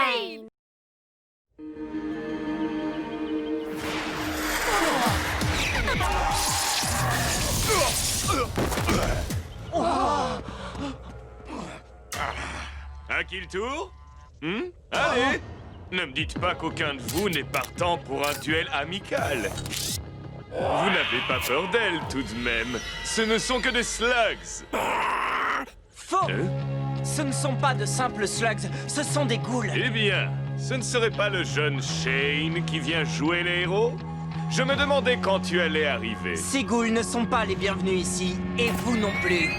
Shane! À qui le tour? Allez! Ne me dites pas qu'aucun de vous n'est partant pour un duel amical. Vous n'avez pas peur d'elle, tout de même. Ce ne sont que des slugs. Faux! Ce ne sont pas de simples slugs, ce sont des ghouls. Eh bien, ce ne serait pas le jeune Shane qui vient jouer les héros? Je me demandais quand tu allais arriver. Ces ghouls ne sont pas les bienvenus ici, et vous non plus.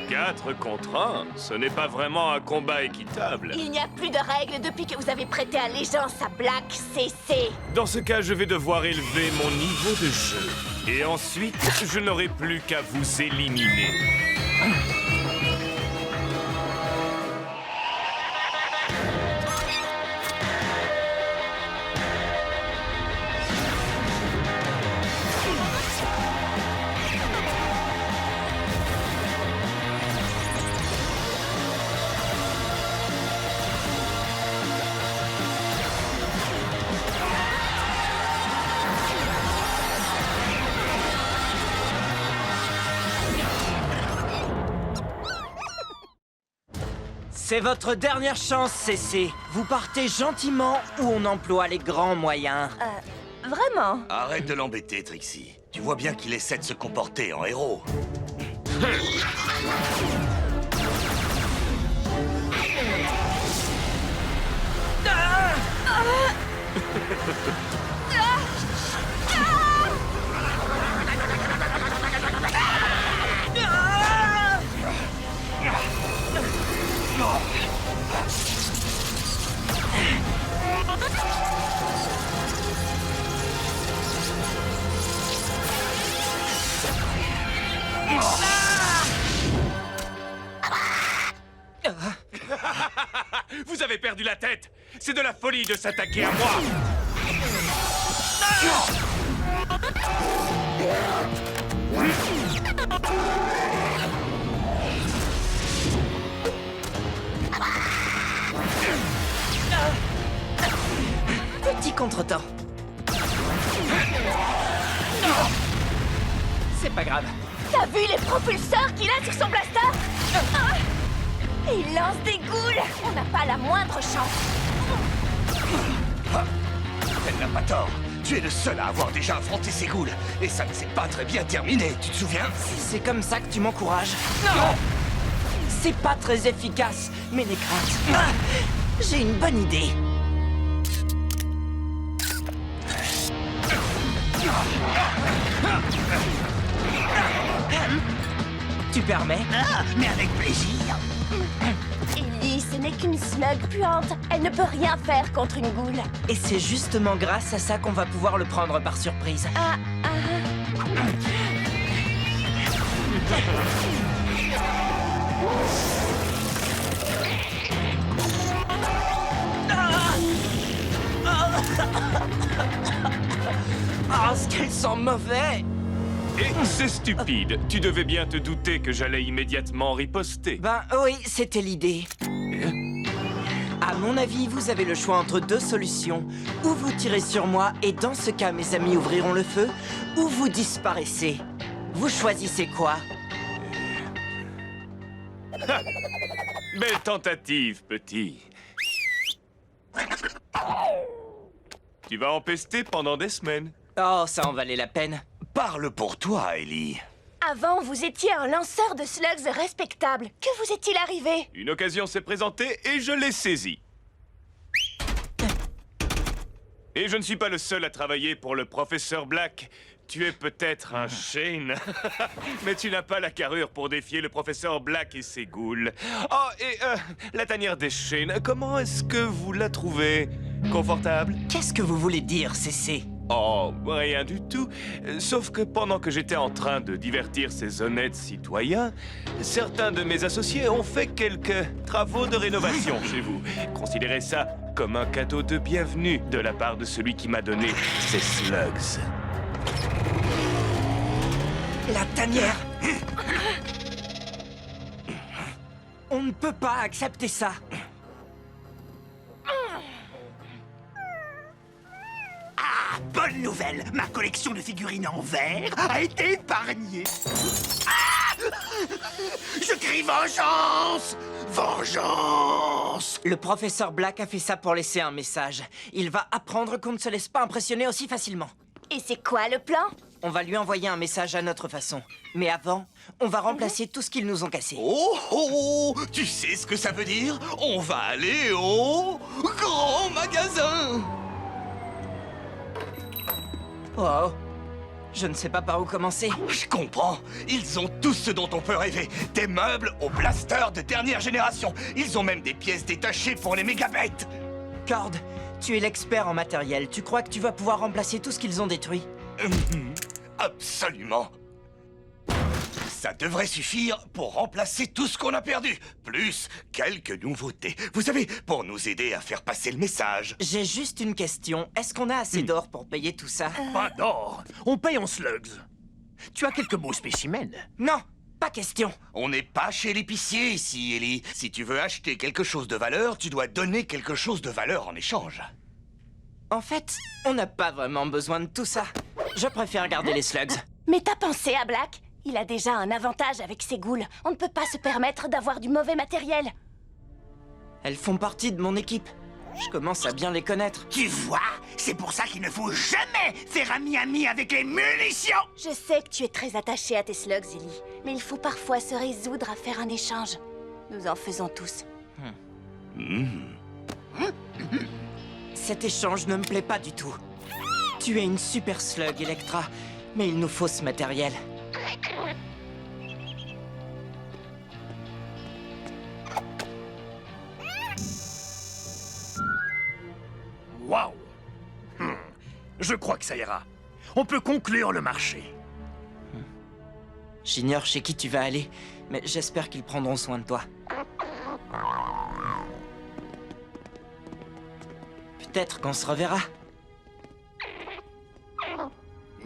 4 contre 1, ce n'est pas vraiment un combat équitable. Il n'y a plus de règles depuis que vous avez prêté allégeance à Black CC. Dans ce cas, je vais devoir élever mon niveau de jeu. Et ensuite, je n'aurai plus qu'à vous éliminer. C'est votre dernière chance, CC. Vous partez gentiment ou on emploie les grands moyens. Vraiment? Arrête de l'embêter, Trixie. Tu vois bien qu'il essaie de se comporter en héros. Vous avez perdu la tête! C'est de la folie de s'attaquer à moi! Petit contretemps. C'est pas grave. T'as vu les propulseurs qu'il a sur son blaster? Il lance des ghouls! On n'a pas la moindre chance. Elle n'a pas tort. Tu es le seul à avoir déjà affronté ces ghouls. Et ça ne s'est pas très bien terminé, tu te souviens? Si c'est comme ça que tu m'encourages. Non! C'est pas très efficace, mais les craintes. J'ai une bonne idée. Tu permets? Mais avec plaisir. Ellie, ce n'est qu'une slug puante. Elle ne peut rien faire contre une ghoul. Et c'est justement grâce à ça qu'on va pouvoir le prendre par surprise. Ah, ce qu'elles sont mauvais! Et c'est stupide. Tu devais bien te douter que j'allais immédiatement riposter. Ben oui, c'était l'idée. À mon avis, vous avez le choix entre deux solutions. Ou vous tirez sur moi, et dans ce cas, mes amis ouvriront le feu, ou vous disparaissez. Vous choisissez quoi? Belle tentative, petit. Tu vas en pester pendant des semaines. Oh, ça en valait la peine. Parle pour toi, Ellie. Avant, vous étiez un lanceur de slugs respectable. Que vous est-il arrivé? Une occasion s'est présentée et je l'ai saisie. Et je ne suis pas le seul à travailler pour le professeur Black. Tu es peut-être un Shane, mais tu n'as pas la carrure pour défier le professeur Black et ses ghouls. Oh, et la tanière des Shane, comment est-ce que vous la trouvez? Confortable? Qu'est-ce que vous voulez dire, CC? Oh, rien du tout. Sauf que pendant que j'étais en train de divertir ces honnêtes citoyens, certains de mes associés ont fait quelques travaux de rénovation chez vous. Considérez ça comme un cadeau de bienvenue de la part de celui qui m'a donné ces slugs. La tanière! On ne peut pas accepter ça. Ah, bonne nouvelle! Ma collection de figurines en verre a été épargnée. Ah! Je crie vengeance! Vengeance! Le professeur Black a fait ça pour laisser un message. Il va apprendre qu'on ne se laisse pas impressionner aussi facilement. Et c'est quoi le plan? On va lui envoyer un message à notre façon. Mais avant, on va remplacer tout ce qu'ils nous ont cassé. Oh, oh, tu sais ce que ça veut dire? On va aller au grand magasin! Oh, je ne sais pas par où commencer. Je comprends. Ils ont tout ce dont on peut rêver. Des meubles au blaster de dernière génération. Ils ont même des pièces détachées pour les mégabêtes. Cord, tu es l'expert en matériel. Tu crois que tu vas pouvoir remplacer tout ce qu'ils ont détruit? Absolument. Ça devrait suffire pour remplacer tout ce qu'on a perdu. Plus quelques nouveautés. Vous savez, pour nous aider à faire passer le message. J'ai juste une question. Est-ce qu'on a assez d'or pour payer tout ça? Pas d'or. On paye en slugs. Tu as quelques beaux spécimens. Non, pas question. On n'est pas chez l'épicier ici, Ellie. Si tu veux acheter quelque chose de valeur, tu dois donner quelque chose de valeur en échange. En fait, on n'a pas vraiment besoin de tout ça. Je préfère garder les slugs. Mais t'as pensé à Black? Il a déjà un avantage avec ses ghouls. On ne peut pas se permettre d'avoir du mauvais matériel. Elles font partie de mon équipe. Je commence à bien les connaître. Tu vois, c'est pour ça qu'il ne faut jamais faire ami-ami avec les munitions. Je sais que tu es très attaché à tes slugs, Ellie. Mais il faut parfois se résoudre à faire un échange. Nous en faisons tous. Cet échange ne me plaît pas du tout. Tu es une super slug, Electra, mais il nous faut ce matériel. Waouh. Je crois que ça ira. On peut conclure le marché. J'ignore chez qui tu vas aller, mais j'espère qu'ils prendront soin de toi. Peut-être qu'on se reverra.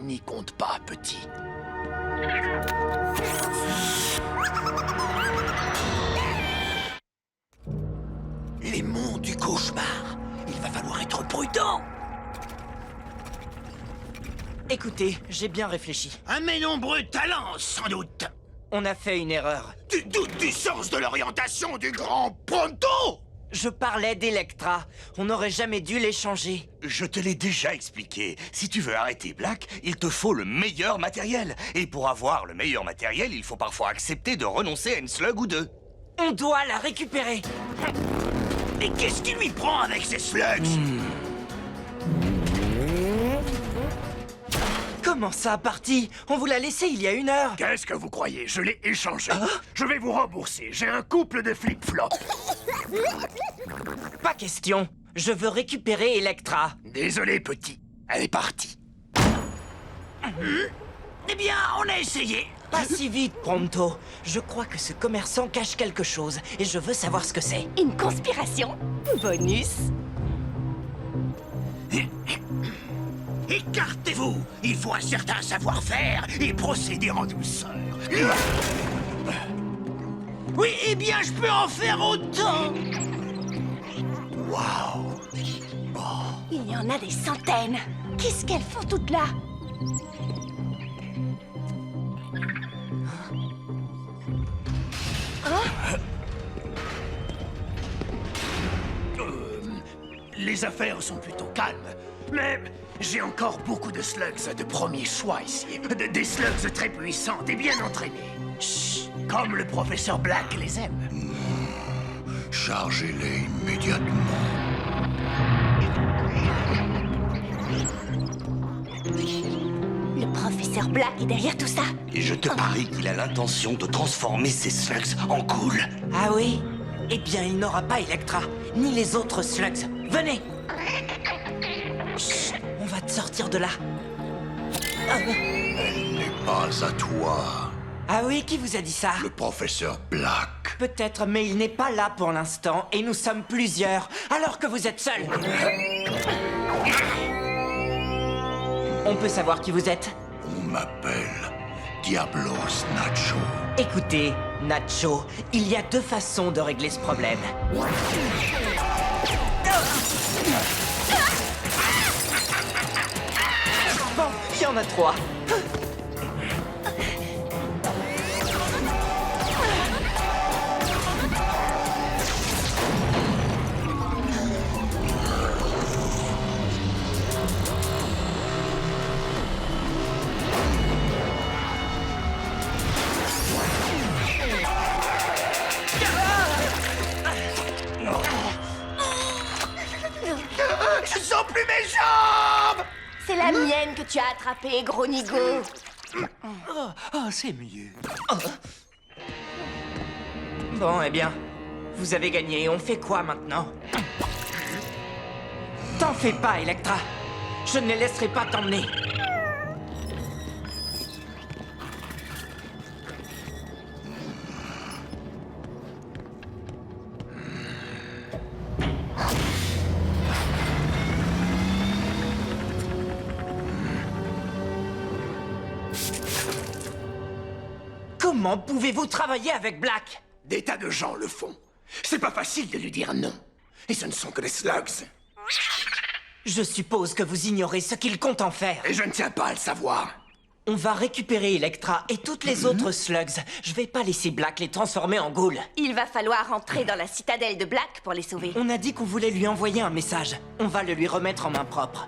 N'y compte pas, petit. Les monts du cauchemar. Il va falloir être prudent. Écoutez, j'ai bien réfléchi. Un mes nombreux talents, sans doute. On a fait une erreur. Tu doutes du sens de l'orientation du grand Pronto? Je parlais d'Electra. On n'aurait jamais dû l'échanger. Je te l'ai déjà expliqué. Si tu veux arrêter Black, il te faut le meilleur matériel. Et pour avoir le meilleur matériel, il faut parfois accepter de renoncer à une slug ou deux. On doit la récupérer. Mais qu'est-ce qui lui prend avec ces slugs? Comment ça, parti? On vous l'a laissé il y a 1 heure. Qu'est-ce que vous croyez? Je l'ai échangé. Je vais vous rembourser. J'ai un couple de flip-flops. Pas question. Je veux récupérer Electra. Désolé, petit. Elle est partie. Eh bien, on a essayé. Pas si vite, Pronto. Je crois que ce commerçant cache quelque chose et je veux savoir ce que c'est. Une conspiration? Bonus? Écartez-vous. Il faut un certain savoir-faire et procéder en douceur. Oui, eh bien, je peux en faire autant. Waouh. Il y en a des centaines. Qu'est-ce qu'elles font toutes là? Les affaires sont plutôt calmes. Mais j'ai encore beaucoup de slugs de premier choix ici. Des slugs très puissants et bien entraînés. Chut, comme le professeur Black les aime. Chargez-les immédiatement. Le professeur Black est derrière tout ça. Et je te parie qu'il a l'intention de transformer ces slugs en ghouls. Ah oui? Eh bien, il n'aura pas Electra, ni les autres slugs. Venez! Chut, on va te sortir de là. Elle n'est pas à toi. Ah oui, qui vous a dit ça? Le professeur Black. Peut-être, mais il n'est pas là pour l'instant, et nous sommes plusieurs, alors que vous êtes seuls. On peut savoir qui vous êtes? On m'appelle Diablos Nacho. Écoutez, Nacho, il y a deux façons de régler ce problème. Bon, il y en a trois. Je sens plus mes jambes! C'est la mienne que tu as attrapée, gros nigo. C'est mieux. Bon, eh bien, vous avez gagné. On fait quoi maintenant? T'en fais pas, Electra. Je ne les laisserai pas t'emmener. Comment pouvez-vous travailler avec Black? Des tas de gens le font. C'est pas facile de lui dire non. Et ce ne sont que des slugs. Je suppose que vous ignorez ce qu'il compte en faire. Et je ne tiens pas à le savoir. On va récupérer Electra et toutes les autres slugs. Je vais pas laisser Black les transformer en ghouls. Il va falloir entrer dans la citadelle de Black pour les sauver. On a dit qu'on voulait lui envoyer un message. On va le lui remettre en main propre.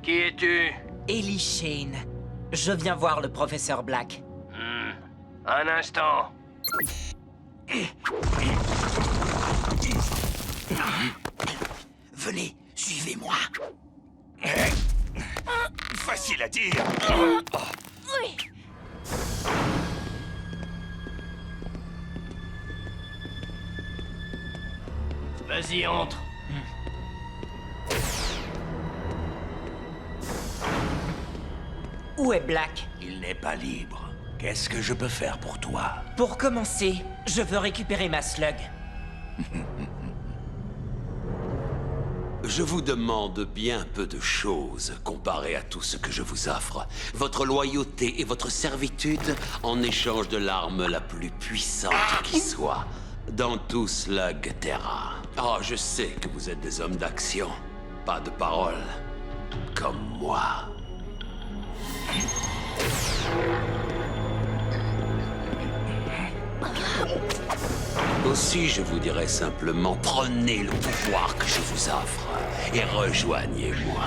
Qui es-tu? Ellie Shane. Je viens voir le professeur Black. Un instant. Venez, suivez-moi. Facile à dire. Oui. Vas-y, entre. Où est Black? Il n'est pas libre. Qu'est-ce que je peux faire pour toi? Pour commencer, je veux récupérer ma slug. Je vous demande bien peu de choses comparé à tout ce que je vous offre. Votre loyauté et votre servitude en échange de l'arme la plus puissante qui soit dans tout Slug Terra. Oh, je sais que vous êtes des hommes d'action, pas de parole, comme moi. Aussi, je vous dirais simplement, prenez le pouvoir que je vous offre et rejoignez-moi.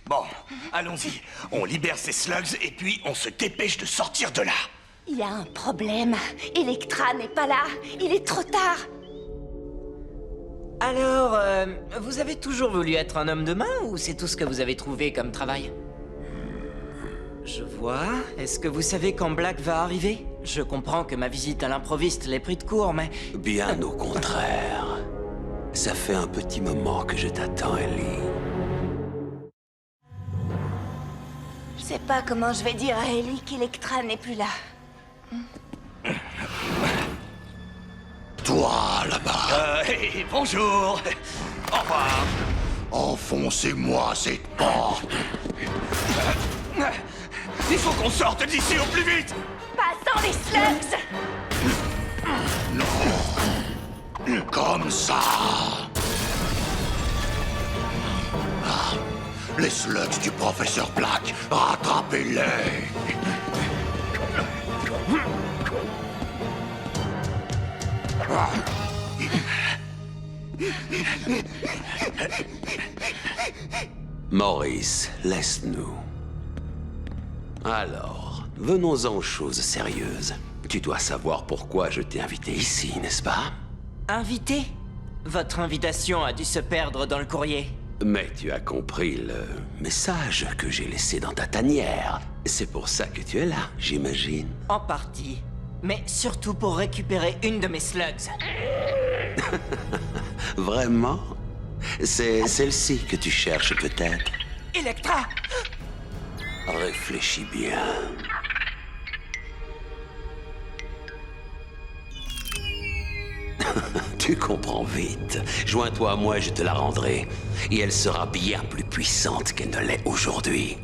Bon, allons-y. On libère ces slugs et puis on se dépêche de sortir de là. Il y a un problème. Electra n'est pas là. Il est trop tard. Alors, vous avez toujours voulu être un homme de main ou c'est tout ce que vous avez trouvé comme travail? Je vois. Est-ce que vous savez quand Black va arriver? Je comprends que ma visite à l'improviste l'ait pris de court, mais... Bien au contraire. Ça fait un petit moment que je t'attends, Ellie. Je sais pas comment je vais dire à Ellie qu'Electra n'est plus là. Toi, là-bas, Bonjour. Au revoir. enfoncez-moi cette porte. Il faut qu'on sorte d'ici au plus vite. Pas sans les slugs. Comme ça. Ah, les slugs du professeur Black, rattrapez-les. Maurice, laisse-nous. Alors, venons-en aux choses sérieuses. Tu dois savoir pourquoi je t'ai invité ici, n'est-ce pas? Invité? Votre invitation a dû se perdre dans le courrier. Mais tu as compris le message que j'ai laissé dans ta tanière. C'est pour ça que tu es là, j'imagine. En partie. Mais surtout pour récupérer une de mes slugs. Vraiment? C'est celle-ci que tu cherches peut-être? Electra! Réfléchis bien. Tu comprends vite. Joins-toi à moi et je te la rendrai. Et elle sera bien plus puissante qu'elle ne l'est aujourd'hui.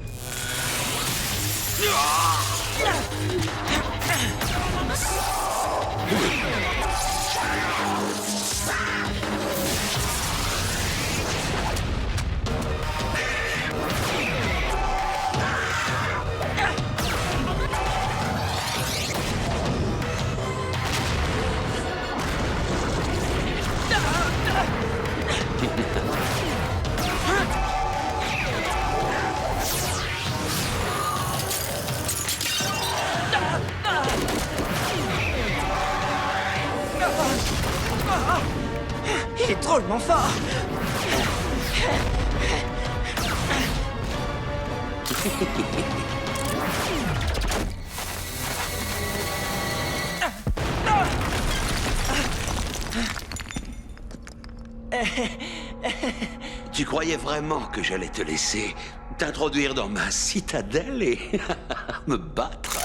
Il est drôlement fort! Tu croyais vraiment que j'allais te laisser t'introduire dans ma citadelle et me battre?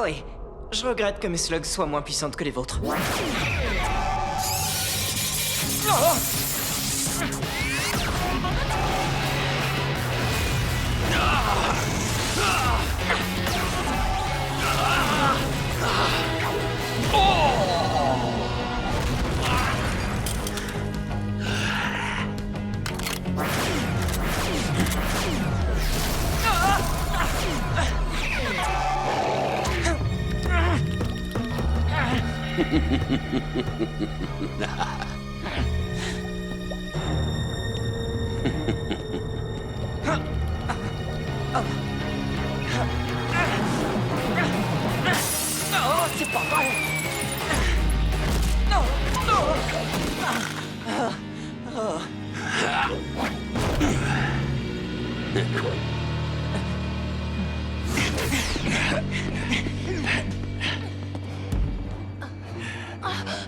Oui, je regrette que mes slugs soient moins puissantes que les vôtres. C'est pas vrai!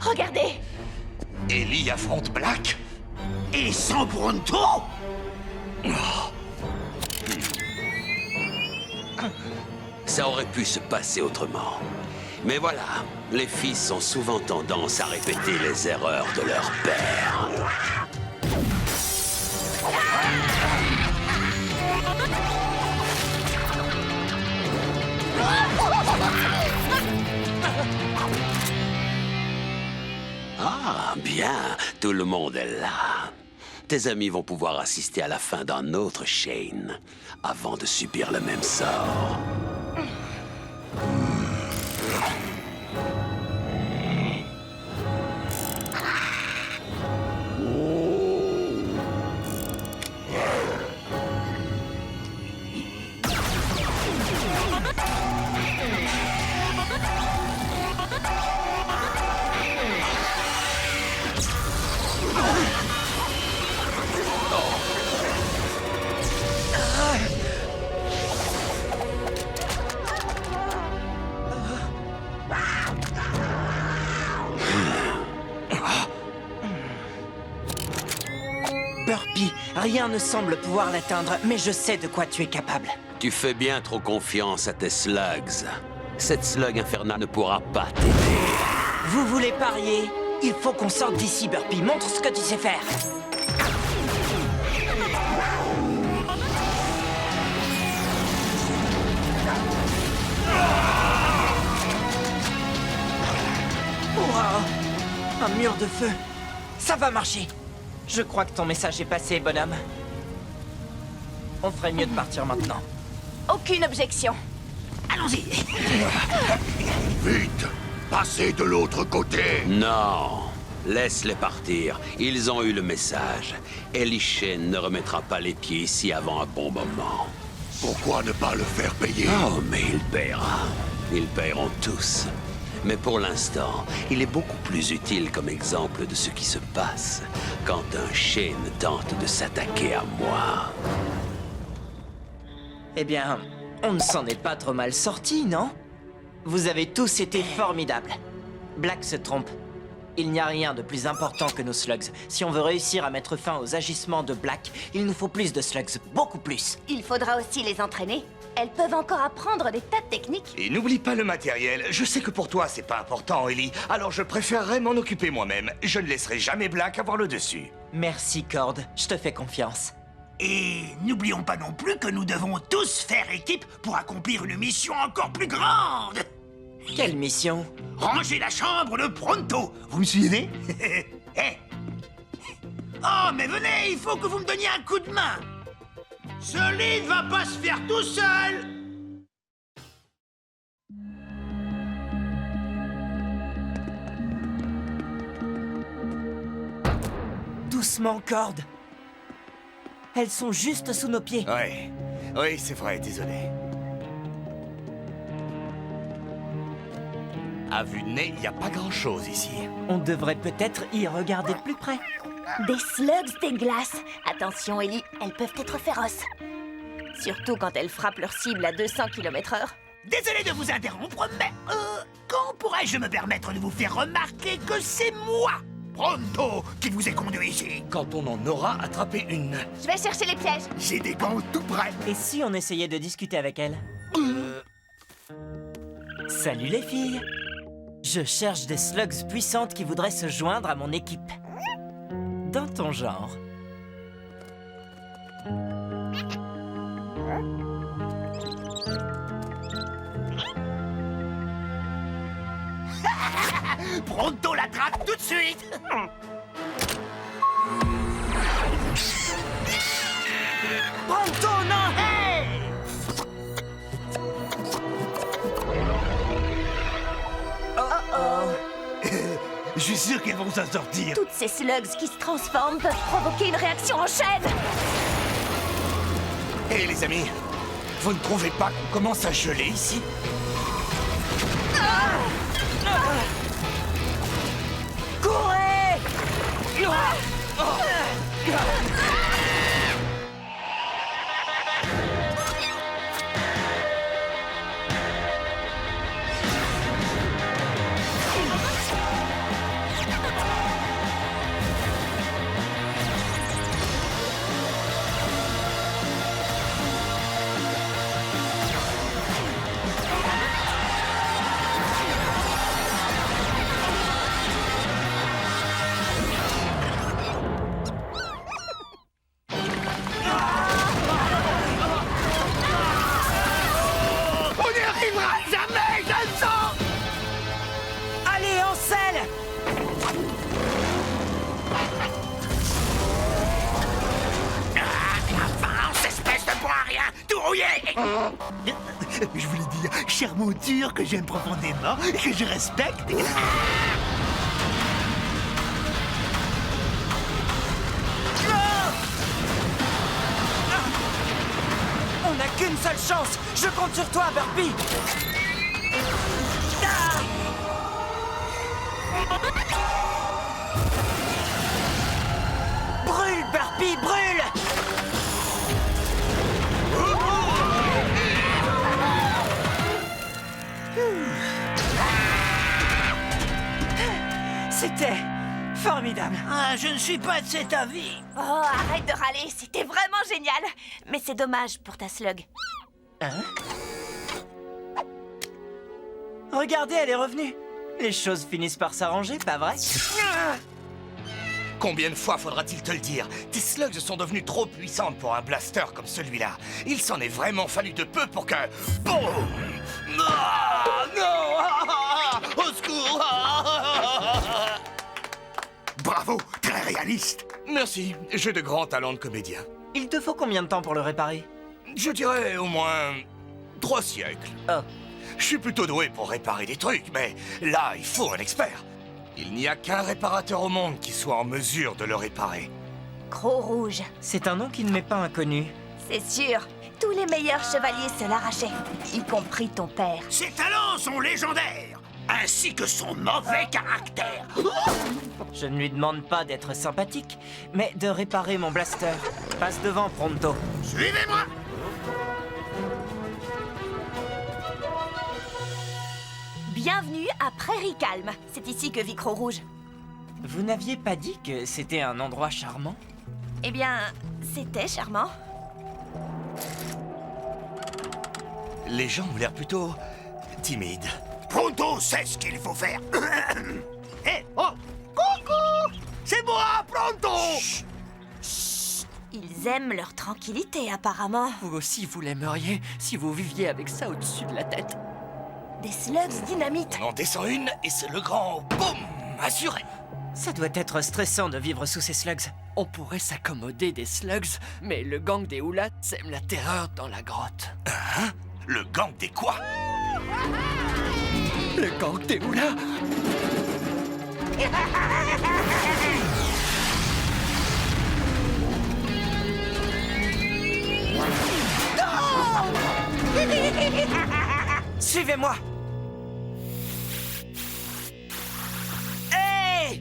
Regardez! Ellie affronte Black? Et sans Bronto? Ça aurait pu se passer autrement. Mais voilà, les fils ont souvent tendance à répéter les erreurs de leur père. Ah, bien, tout le monde est là. Tes amis vont pouvoir assister à la fin d'un autre Shane avant de subir le même sort. Burpy, rien ne semble pouvoir l'atteindre, mais je sais de quoi tu es capable. Tu fais bien trop confiance à tes slugs. Cette slug infernale ne pourra pas t'aider. Vous voulez parier? Il faut qu'on sorte d'ici, Burpy. Montre ce que tu sais faire. Wow. Un mur de feu. Ça va marcher. Je crois que ton message est passé, bonhomme. On ferait mieux de partir maintenant. Aucune objection. Allons-y. Vite! Passez de l'autre côté! Non, laisse-les partir. Ils ont eu le message. Elishen ne remettra pas les pieds ici avant un bon moment. Pourquoi ne pas le faire payer? Oh, mais il paiera. Ils paieront tous. Mais pour l'instant, il est beaucoup plus utile comme exemple de ce qui se passe quand un Shane tente de s'attaquer à moi. Eh bien, On ne s'en est pas trop mal sorti, non? Vous avez tous été formidables. Black se trompe. Il n'y a rien de plus important que nos slugs. Si on veut réussir à mettre fin aux agissements de Black, il nous faut plus de slugs, beaucoup plus. Il faudra aussi les entraîner. Elles peuvent encore apprendre des tas de techniques. Et n'oublie pas le matériel. Je sais que pour toi, c'est pas important, Ellie. Alors je préférerais m'en occuper moi-même. Je ne laisserai jamais Black avoir le dessus. Merci, Cord. Je te fais confiance. Et n'oublions pas non plus que nous devons tous faire équipe pour accomplir une mission encore plus grande. Quelle mission? Ranger la chambre de Pronto. Vous me suivez? Eh. Oh, mais venez, il faut que vous me donniez un coup de main. Ce lit ne va pas se faire tout seul. Doucement, Cord. Elles sont juste sous nos pieds. Ouais. Oui, c'est vrai, désolé. À vue de nez, il n'y a pas grand-chose ici. On devrait peut-être y regarder de plus près. Des slugs des glaces. Attention, Ellie, elles peuvent être féroces. Surtout quand elles frappent leur cible à 200 km/h. Désolé de vous interrompre, mais quand pourrais-je me permettre de vous faire remarquer que c'est moi, Pronto, qui vous ai conduit ici? Quand on en aura attrapé une. Je vais chercher les pièges. J'ai des gants tout prêts. Et si on essayait de discuter avec elle? Salut les filles. Je cherche des slugs puissantes qui voudraient se joindre à mon équipe. Dans ton genre. Pronto l'attrape tout de suite. Pronto, non! Hey! Je suis sûr qu'elles vont s'en sortir. Toutes ces slugs qui se transforment peuvent provoquer une réaction en chaîne. Hé, les amis, vous ne trouvez pas qu'on commence à geler ici? Courez! On n'y arrivera jamais, je le sens. Allez, en selle! La France, espèce de bois rien, tout rouillé. Je voulais dire, chère monture que j'aime profondément et que je respecte. On n'a qu'une seule chance! Je compte sur toi, Burpee! Brûle, Burpee, brûle! C'était formidable. Ah, je ne suis pas de cet avis. Oh, arrête de râler, c'était vraiment génial. Mais c'est dommage pour ta slug. Regardez, elle est revenue. Les choses finissent par s'arranger, pas vrai? Combien de fois faudra-t-il te le dire? Tes slugs sont devenues trop puissantes pour un blaster comme celui-là. Il s'en est vraiment fallu de peu pour que... Boum! Ah, non! Ah, au secours! Ah. Bravo, très réaliste. Merci, j'ai de grands talents de comédien. Il te faut combien de temps pour le réparer? Je dirais au moins 3 siècles. Oh. Je suis plutôt doué pour réparer des trucs, mais là, il faut un expert. Il n'y a qu'un réparateur au monde qui soit en mesure de le réparer. Gros rouge, C'est un nom qui ne m'est pas inconnu. c'est sûr. Tous les meilleurs chevaliers se l'arrachaient, y compris ton père. Ses talents sont légendaires, ainsi que son mauvais caractère. Je ne lui demande pas d'être sympathique, mais de réparer mon blaster. Passe devant, Pronto. Suivez-moi. Bienvenue à Prairie Calme. C'est ici que vit Croc-Rouge. Vous n'aviez pas dit que c'était un endroit charmant? Eh bien, c'était charmant. Les gens ont l'air plutôt timides. Pronto sait ce qu'il faut faire. Hé, oh, coucou! C'est moi, Pronto! Ils aiment leur tranquillité, apparemment. Vous aussi, vous l'aimeriez si vous viviez avec ça au-dessus de la tête. Des slugs dynamite. On en descend une et c'est le grand boum assuré. Ça doit être stressant de vivre sous ces slugs. On pourrait s'accommoder des slugs, mais le gang des Houlats sème la terreur dans la grotte. Hein? Le gang des quoi? Le gang des Houlats? Suivez-moi! Hey!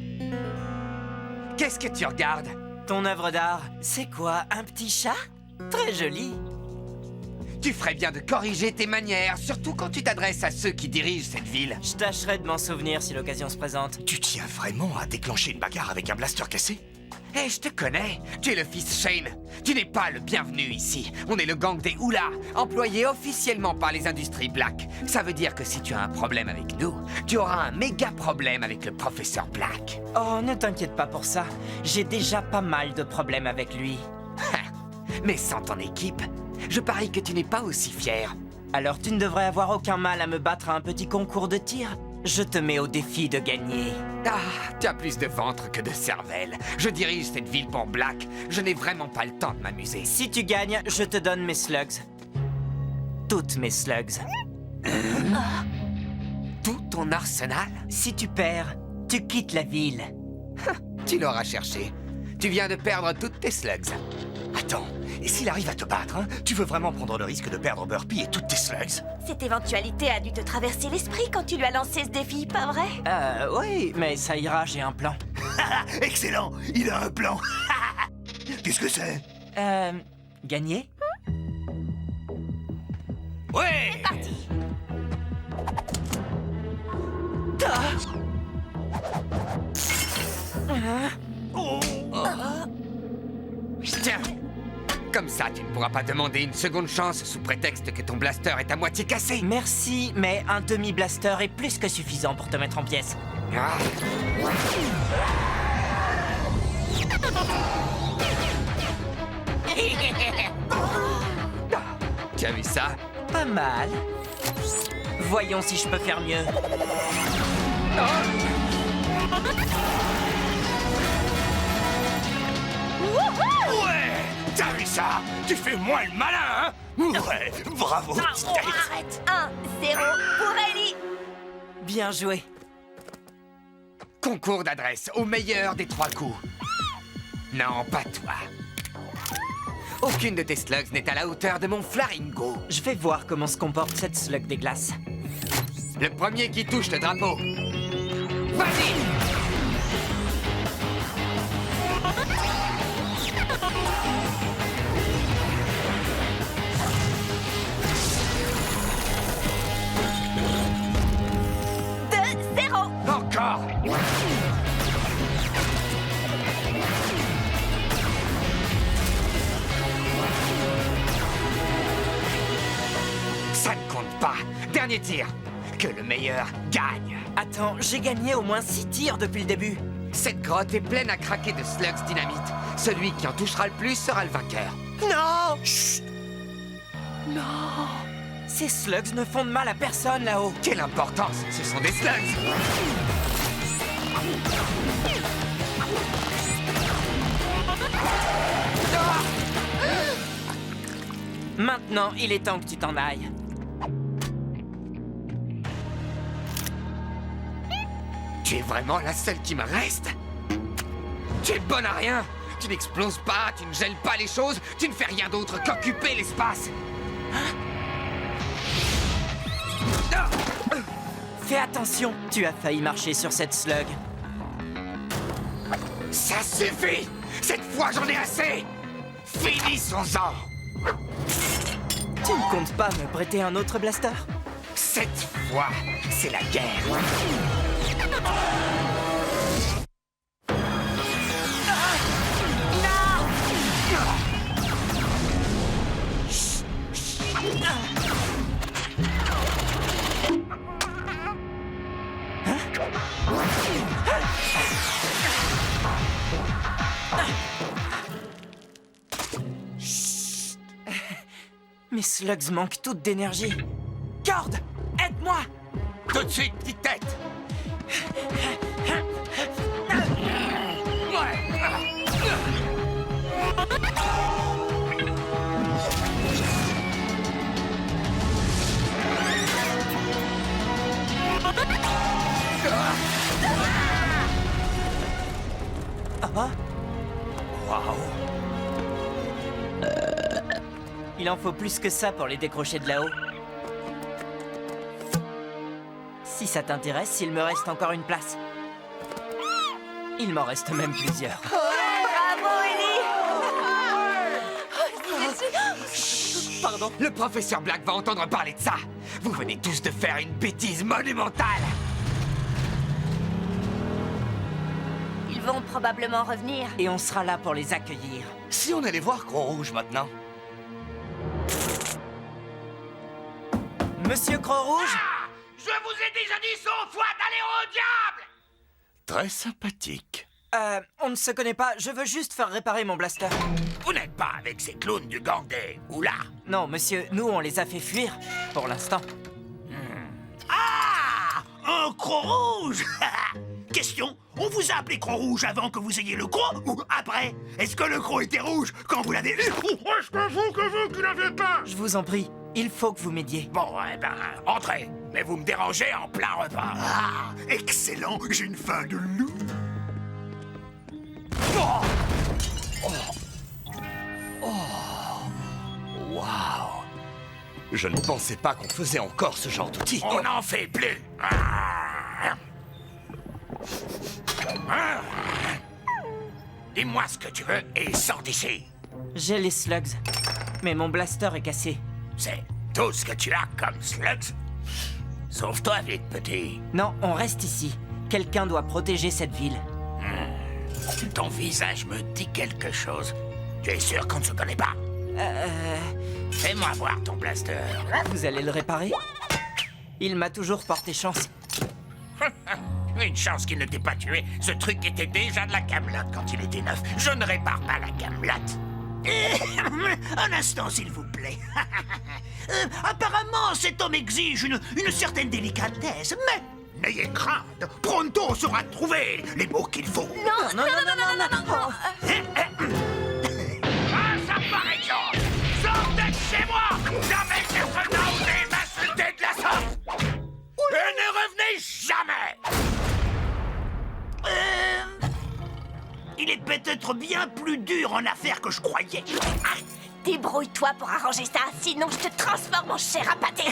Qu'est-ce que tu regardes? Ton œuvre d'art, c'est quoi, un petit chat? Très joli. Tu ferais bien de corriger tes manières, surtout quand tu t'adresses à ceux qui dirigent cette ville. Je tâcherai de m'en souvenir si l'occasion se présente. Tu tiens vraiment à déclencher une bagarre avec un blaster cassé? Hé, je te connais. Tu es le fils Shane. Tu n'es pas le bienvenu ici. On est le gang des Houlats, employé officiellement par les industries Black. Ça veut dire que si tu as un problème avec nous, tu auras un méga problème avec le professeur Black. Oh, ne t'inquiète pas pour ça. J'ai déjà pas mal de problèmes avec lui. Mais sans ton équipe, je parie que tu n'es pas aussi fier. Alors tu ne devrais avoir aucun mal à me battre à un petit concours de tir. Je te mets au défi de gagner. Ah, tu as plus de ventre que de cervelle. Je dirige cette ville pour Black. Je n'ai vraiment pas le temps de m'amuser. Si tu gagnes, je te donne mes slugs. Toutes mes slugs. Tout ton arsenal? Si tu perds, tu quittes la ville. Tu l'auras cherché. Tu viens de perdre toutes tes slugs. Attends, et s'il arrive à te battre, hein, tu veux vraiment prendre le risque de perdre Burpee et toutes tes slugs? Cette éventualité a dû te traverser l'esprit quand tu lui as lancé ce défi, pas vrai? Oui, mais ça ira, j'ai un plan. Excellent, il a un plan. Qu'est-ce que c'est? Gagner? Ouais! Parti. Tiens! Comme ça, tu ne pourras pas demander une seconde chance sous prétexte que ton blaster est à moitié cassé. Merci, mais un demi-blaster est plus que suffisant pour te mettre en pièces. Ah. Tu as vu ça? Pas mal. Voyons si je peux faire mieux. Ouais! T'as vu ça? Tu fais moins le malin, hein? Ouais, bravo! Arrête. 1-0 pour Ellie. Bien joué. Concours d'adresse au meilleur des 3 coups. Non, pas toi. Aucune de tes slugs n'est à la hauteur de mon Flaringo. Je vais voir comment se comporte cette slug des glaces. Le premier qui touche le drapeau. Vas-y! Encore! Ça ne compte pas. Dernier tir. Que le meilleur gagne. Attends, j'ai gagné au moins 6 tirs depuis le début. Cette grotte est pleine à craquer de slugs dynamite. Celui qui en touchera le plus sera le vainqueur. Non! Chut! Non! Ces slugs ne font de mal à personne là-haut. Quelle importance! Ce sont des slugs! Maintenant, il est temps que tu t'en ailles. Tu es vraiment la seule qui me reste? Tu es bonne à rien! Tu n'exploses pas, tu ne gèles pas les choses, tu ne fais rien d'autre qu'occuper l'espace! Fais attention, tu as failli marcher sur cette slug. Ça suffit! Cette fois, j'en ai assez! Finissons-en! Tu ne comptes pas me prêter un autre blaster? Cette vois, c'est la guerre. Mes slugs manquent toutes d'énergie. Cord, aide-moi! Tout de suite, petite tête. Ah, Waouh. il en faut plus que ça pour les décrocher de là-haut. Si ça t'intéresse, il me reste encore une place. Il m'en reste même plusieurs. Bravo, Ellie! Pardon. Le professeur Black va entendre parler de ça. Vous venez tous de faire une bêtise monumentale. Ils vont probablement revenir. Et on sera là pour les accueillir. Si on allait voir Gros-Rouge maintenant. Monsieur Croc-Rouge? Je vous ai déjà dit 100 fois d'aller au diable! Très sympathique. On ne se connaît pas. Je veux juste faire réparer mon blaster. Vous n'êtes pas avec ces clowns du gang des Oula! Non, monsieur, nous, on les a fait fuir. Pour l'instant. Ah! Un croc rouge! Question, on vous a appelé croc rouge avant que vous ayez le croc ou après? Est-ce que le croc était rouge quand vous l'avez eu? Ou est-ce que vous qui l'avez pas? Je vous en prie, il faut que vous m'aidiez. Bon, eh ben, entrez. Mais vous me dérangez en plein repas. Ah, excellent, j'ai une faim de loup. Waouh. Je ne pensais pas qu'on faisait encore ce genre d'outils. On n'en fait plus. Dis-moi ce que tu veux et sors d'ici. J'ai les slugs. Mais mon blaster est cassé. C'est tout ce que tu as comme slugs. Sauve-toi vite, petit. Non, on reste ici. Quelqu'un doit protéger cette ville. Ton visage me dit quelque chose. Tu es sûr qu'on ne se connaît pas? Fais-moi voir ton blaster. Vous allez le réparer? Il m'a toujours porté chance. Une chance qu'il ne t'ait pas tué. Ce truc était déjà de la camelote quand il était neuf. Je ne répare pas la camelote. Un instant, s'il vous plaît. Apparemment, cet homme exige une certaine délicatesse, mais n'ayez crainte. Pronto, on saura trouver les mots qu'il faut. Non, non, non, non, non, non, non. Ah, ça par exemple. Sortez de chez moi. Jamais personne n'a osé m'insulter de la sorte. Et ne revenez jamais. Il est peut-être bien plus dur en affaires que je croyais. Ah, Débrouille-toi pour arranger ça, sinon je te transforme en chair à pâté.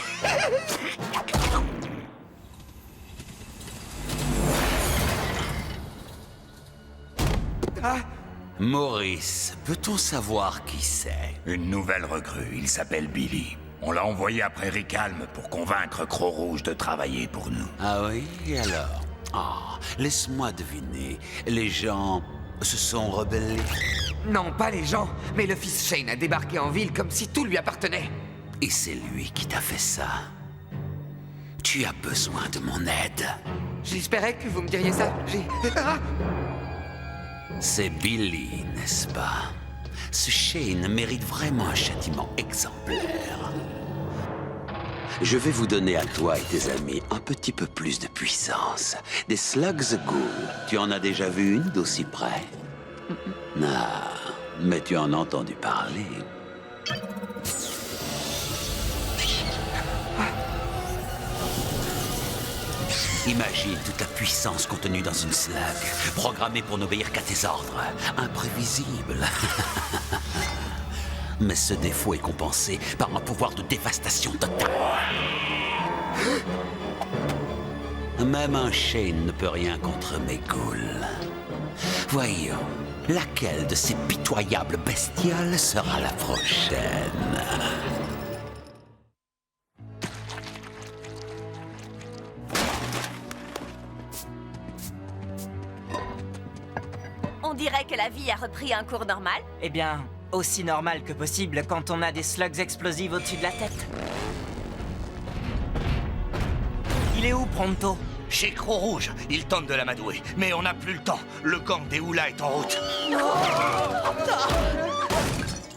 Maurice, peut-on savoir qui c'est? Une nouvelle recrue, il s'appelle Billy. On l'a envoyé après Ricalme pour convaincre Croc-Rouge de travailler pour nous. Ah oui, et alors? Ah, laisse-moi deviner. Les gens se sont rebellés? Non, pas les gens, mais le fils Shane a débarqué en ville comme si tout lui appartenait. Et c'est lui qui t'a fait ça? Tu as besoin de mon aide. J'espérais que vous me diriez ça. Ah! C'est Billy, n'est-ce pas? Ce Shane mérite vraiment un châtiment exemplaire. Je vais vous donner à toi et tes amis un petit peu plus de puissance. Des slugs ghouls. Tu en as déjà vu une d'aussi près? Ah, mais tu en as entendu parler. Imagine toute la puissance contenue dans une slug, programmée pour n'obéir qu'à tes ordres. Imprévisible. Mais ce défaut est compensé par un pouvoir de dévastation totale. Même un Shane ne peut rien contre mes ghouls. Voyons, laquelle de ces pitoyables bestioles sera la prochaine? On dirait que la vie a repris un cours normal. Eh bien, aussi normal que possible quand on a des slugs explosifs au-dessus de la tête. Il est où, Pronto? Chez Croc-Rouge, il tente de l'amadouer, mais on n'a plus le temps. Le gang des Houlas est en route.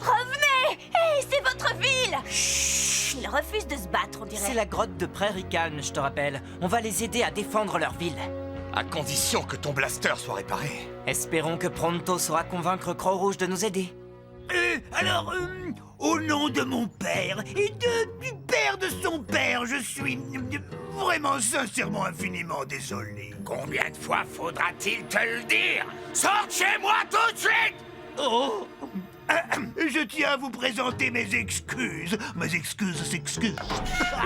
Revenez! Hé, c'est votre ville! Chut! Ils refusent de se battre, on dirait. C'est la grotte de Prairie Calme, je te rappelle. On va les aider à défendre leur ville. À condition que ton blaster soit réparé. Espérons que Pronto saura convaincre Croc-Rouge de nous aider. Alors, au nom de mon père et du père de son père, je suis vraiment sincèrement infiniment désolé. Combien de fois faudra-t-il te le dire? Sors de chez moi tout de suite! Oh! Je tiens à vous présenter mes excuses. Mes excuses s'excusent.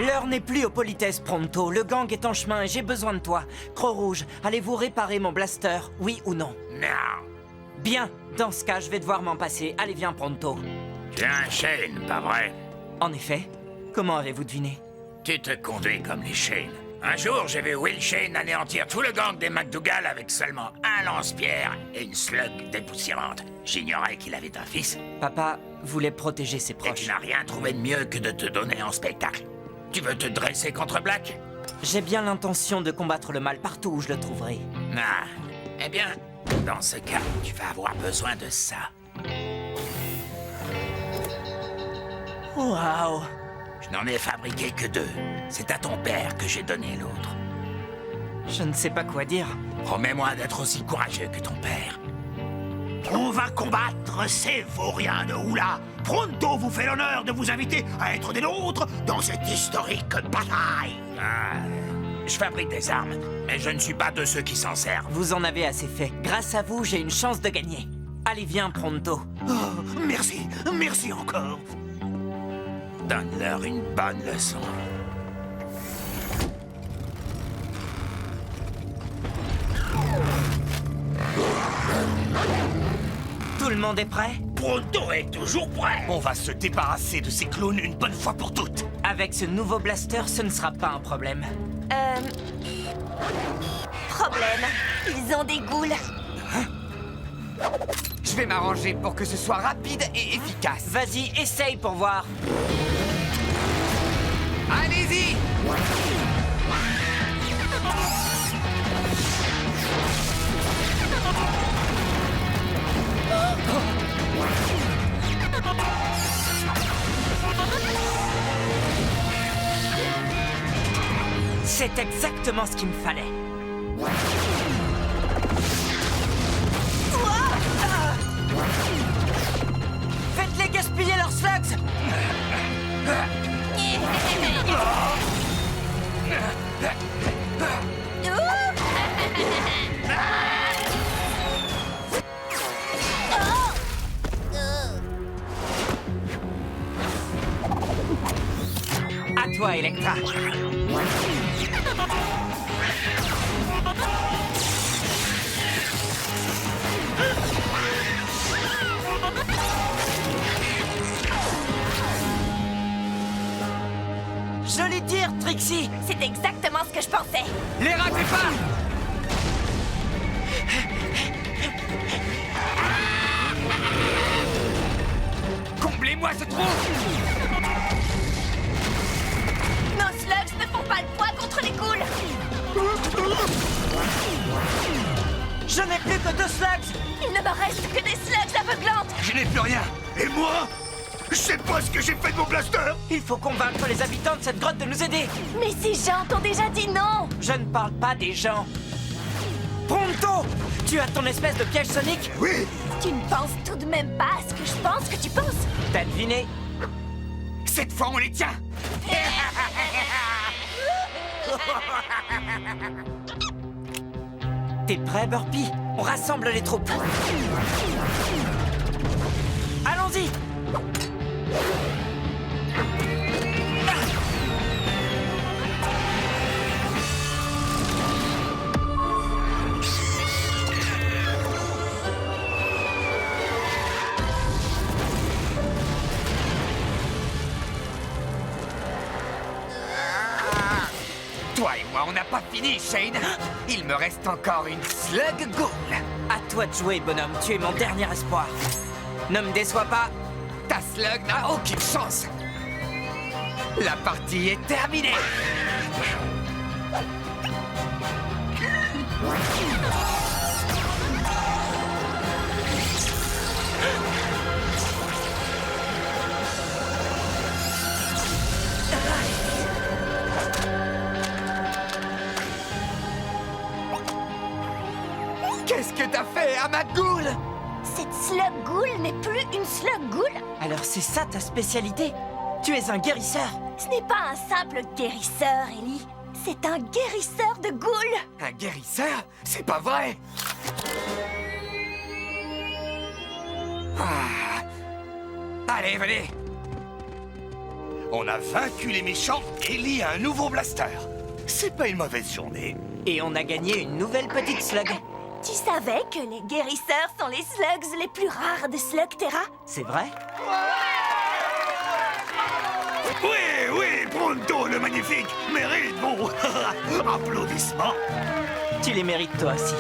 L'heure n'est plus aux politesses, Pronto. Le gang est en chemin et j'ai besoin de toi. Croc-Rouge, allez-vous réparer mon blaster, oui ou non? Non. Bien, dans ce cas, je vais devoir m'en passer. Allez, viens, Pronto. Tu as un Shane, pas vrai? En effet, comment avez-vous deviné? Tu te conduis comme les Shane. Un jour, j'ai vu Will Shane anéantir tout le gang des MacDougall avec seulement un lance-pierre et une slug dépoussiérante. J'ignorais qu'il avait un fils. Papa voulait protéger ses Et proches. tu n'as rien trouvé de mieux que de te donner en spectacle. Tu veux te dresser contre Black? J'ai bien l'intention de combattre le mal partout où je le trouverai. Ah, eh bien, dans ce cas, tu vas avoir besoin de ça. Waouh! Je n'en ai fabriqué que 2. C'est à ton père que j'ai donné l'autre. Je ne sais pas quoi dire. Promets-moi d'être aussi courageux que ton père. On va combattre ces vauriens de Houlas. Pronto vous fait l'honneur de vous inviter à être des nôtres dans cette historique bataille. Ah, je fabrique des armes, mais je ne suis pas de ceux qui s'en servent. Vous en avez assez fait. Grâce à vous, j'ai une chance de gagner. Allez, viens, Pronto. Oh, merci, merci encore. Donne-leur une bonne leçon. Tout le monde est prêt? Pronto est toujours prêt. On va se débarrasser de ces clowns une bonne fois pour toutes. Avec ce nouveau blaster, ce ne sera pas un problème. Problème. Ils ont des ghouls. Je vais m'arranger pour que ce soit rapide et efficace. Vas-y, essaye pour voir. Allez-y! C'est exactement ce qu'il me fallait. Faites-les gaspiller leurs slugs! À toi, Electra. Joli tir, Trixie! C'est exactement ce que je pensais. Les ratez pas! Comblez-moi ce trou! Nos slugs ne font pas le poids contre les ghouls. Je n'ai plus que 2 slugs! Il ne me reste que des slugs aveuglantes. Je n'ai plus rien. Et moi? Je sais pas ce que j'ai fait de mon blaster. Il faut convaincre les habitants de cette grotte de nous aider! Mais ces gens t'ont déjà dit non. Je ne parle pas des gens! Pronto! Tu as ton espèce de piège sonique? Oui. Tu ne penses tout de même pas à ce que je pense que tu penses. T'as deviné? Cette fois, on les tient! T'es prêt, Burpee? On rassemble les troupes. Allons-y! Toi et moi, on n'a pas fini, Shane. Il me reste encore une slug ghoul. À toi de jouer, bonhomme. Tu es mon dernier espoir. Ne me déçois pas. Ta slug n'a aucune chance. La partie est terminée. Qu'est-ce que t'as fait à ma goule? Cette slug ghoul n'est plus une slug ghoul. Alors c'est ça ta spécialité? Tu es un guérisseur. Ce n'est pas un simple guérisseur, Ellie. C'est un guérisseur de ghouls. Un guérisseur? C'est pas vrai. Allez, venez. On a vaincu les méchants et Ellie a un nouveau blaster. C'est pas une mauvaise journée. Et on a gagné une nouvelle petite slug. Tu savais que les guérisseurs sont les slugs les plus rares de Slugterra? C'est vrai? Oui, Pronto le magnifique mérite bon applaudissement. Tu les mérites toi aussi.